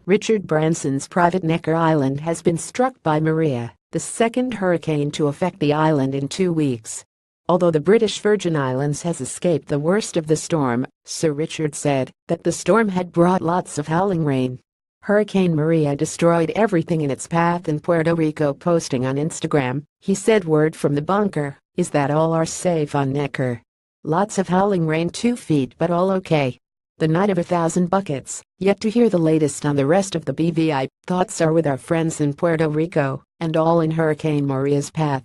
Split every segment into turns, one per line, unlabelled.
Richard Branson's private Necker Island has been struck by Maria, the second hurricane to affect the island in 2 weeks. Although the British Virgin Islands has escaped the worst of the storm, Sir Richard said that the storm had brought lots of howling rain. Hurricane Maria destroyed everything in its path in Puerto Rico. Posting on Instagram, he said, "Word from the bunker is that all are safe on Necker. Lots of howling rain, 2 feet, but all okay. The night of 1,000 buckets." Yet to hear the latest on the rest of the BVI, thoughts are with our friends in Puerto Rico and all in Hurricane Maria's path.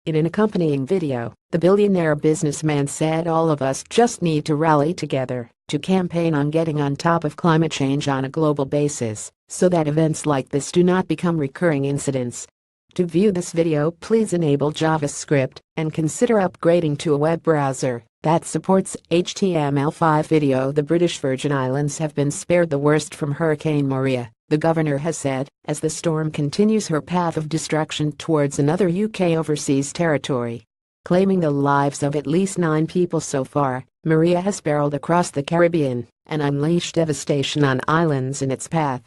In an accompanying video, the billionaire businessman said all of us just need to rally together to campaign on getting on top of climate change on a global basis so that events like this do not become recurring incidents. To view this video, please enable JavaScript and consider upgrading to a web browser that supports HTML5 video. The British Virgin Islands have been spared the worst from Hurricane Maria, the governor has said, as the storm continues her path of destruction towards another UK overseas territory. Claiming the lives of at least 9 people so far, Maria has barreled across the Caribbean and unleashed devastation on islands in its path.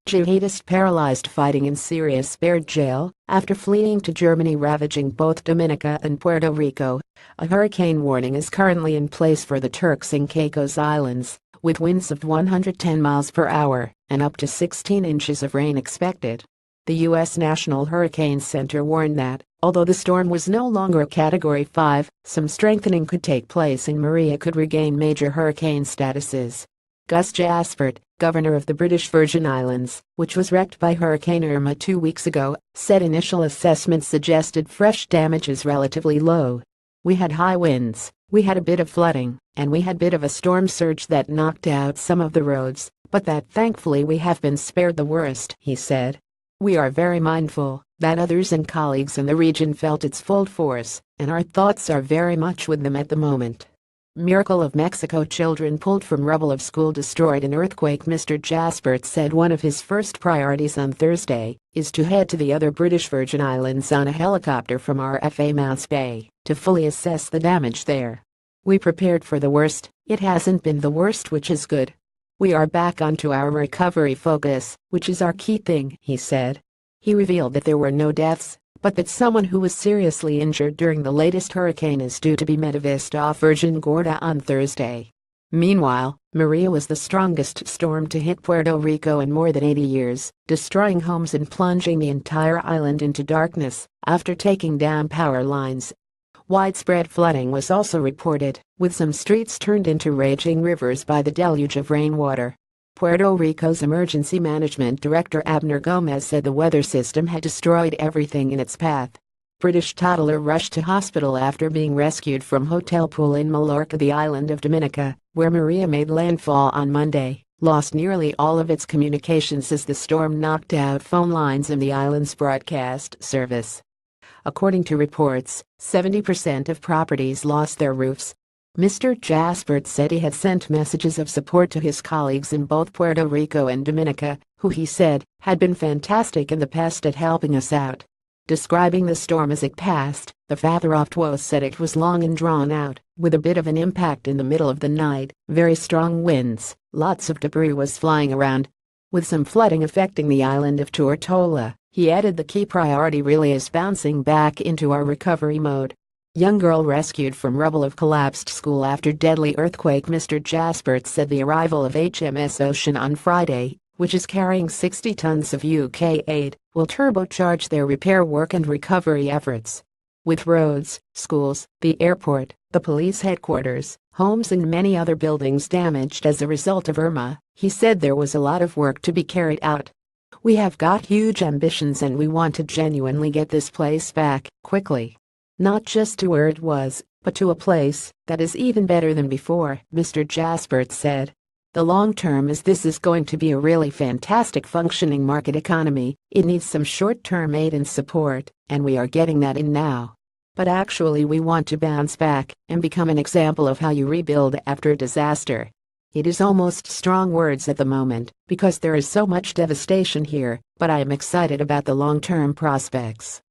Jihadists paralyzed fighting in Syria spared jail after fleeing to Germany, ravaging both Dominica and Puerto Rico. A hurricane warning is currently in place for the Turks and Caicos Islands, with winds of 110 miles per hour and up to 16 inches of rain expected. The U.S. National Hurricane Center warned that, although the storm was no longer a Category 5, some strengthening could take place and Maria could regain major hurricane statuses. Gus Jaspert, governor of the British Virgin Islands, which was wrecked by Hurricane Irma 2 weeks ago, said initial assessments suggested fresh damage is relatively low. "We had high winds, we had a bit of flooding, and we had a bit of a storm surge that knocked out some of the roads, but that thankfully we have been spared the worst," he said. "We are very mindful that others and colleagues in the region felt its full force, and our thoughts are very much with them at the moment." Miracle of Mexico, children pulled from rubble of school destroyed in earthquake. Mr. Jaspert said one of his first priorities on Thursday is to head to the other British Virgin Islands on a helicopter from RFA Mounts Bay to fully assess the damage there. "We prepared for the worst, it hasn't been the worst, which is good. We are back onto our recovery focus, which is our key thing," he said. He revealed that there were no deaths, but that someone who was seriously injured during the latest hurricane is due to be medevaced off Virgin Gorda on Thursday. Meanwhile, Maria was the strongest storm to hit Puerto Rico in more than 80 years, destroying homes and plunging the entire island into darkness after taking down power lines. Widespread flooding was also reported, with some streets turned into raging rivers by the deluge of rainwater. Puerto Rico's Emergency Management Director Abner Gomez said the weather system had destroyed everything in its path. British toddler rushed to hospital after being rescued from hotel pool in Mallorca, the island of Dominica, where Maria made landfall on Monday, lost nearly all of its communications as the storm knocked out phone lines in the island's broadcast service. According to reports, 70% of properties lost their roofs. Mr. Jaspert said he had sent messages of support to his colleagues in both Puerto Rico and Dominica, who he said had been fantastic in the past at helping us out. Describing the storm as it passed, the father of 12 said it was long and drawn out, with a bit of an impact in the middle of the night, very strong winds, lots of debris was flying around. With some flooding affecting the island of Tortola, he added the key priority really is bouncing back into our recovery mode. Young girl rescued from rubble of collapsed school after deadly earthquake. Mr. Jaspert said the arrival of HMS Ocean on Friday, which is carrying 60 tons of UK aid, will turbocharge their repair work and recovery efforts. With roads, schools, the airport, the police headquarters, homes and many other buildings damaged as a result of Irma, he said there was a lot of work to be carried out. "We have got huge ambitions and we want to genuinely get this place back, quickly. Not just to where it was, but to a place that is even better than before," Mr. Jaspert said. "The long term is this is going to be a really fantastic functioning market economy. It needs some short-term aid and support, and we are getting that in now. But actually we want to bounce back and become an example of how you rebuild after a disaster." It is almost strong words at the moment, because there is so much devastation here, but I am excited about the long-term prospects.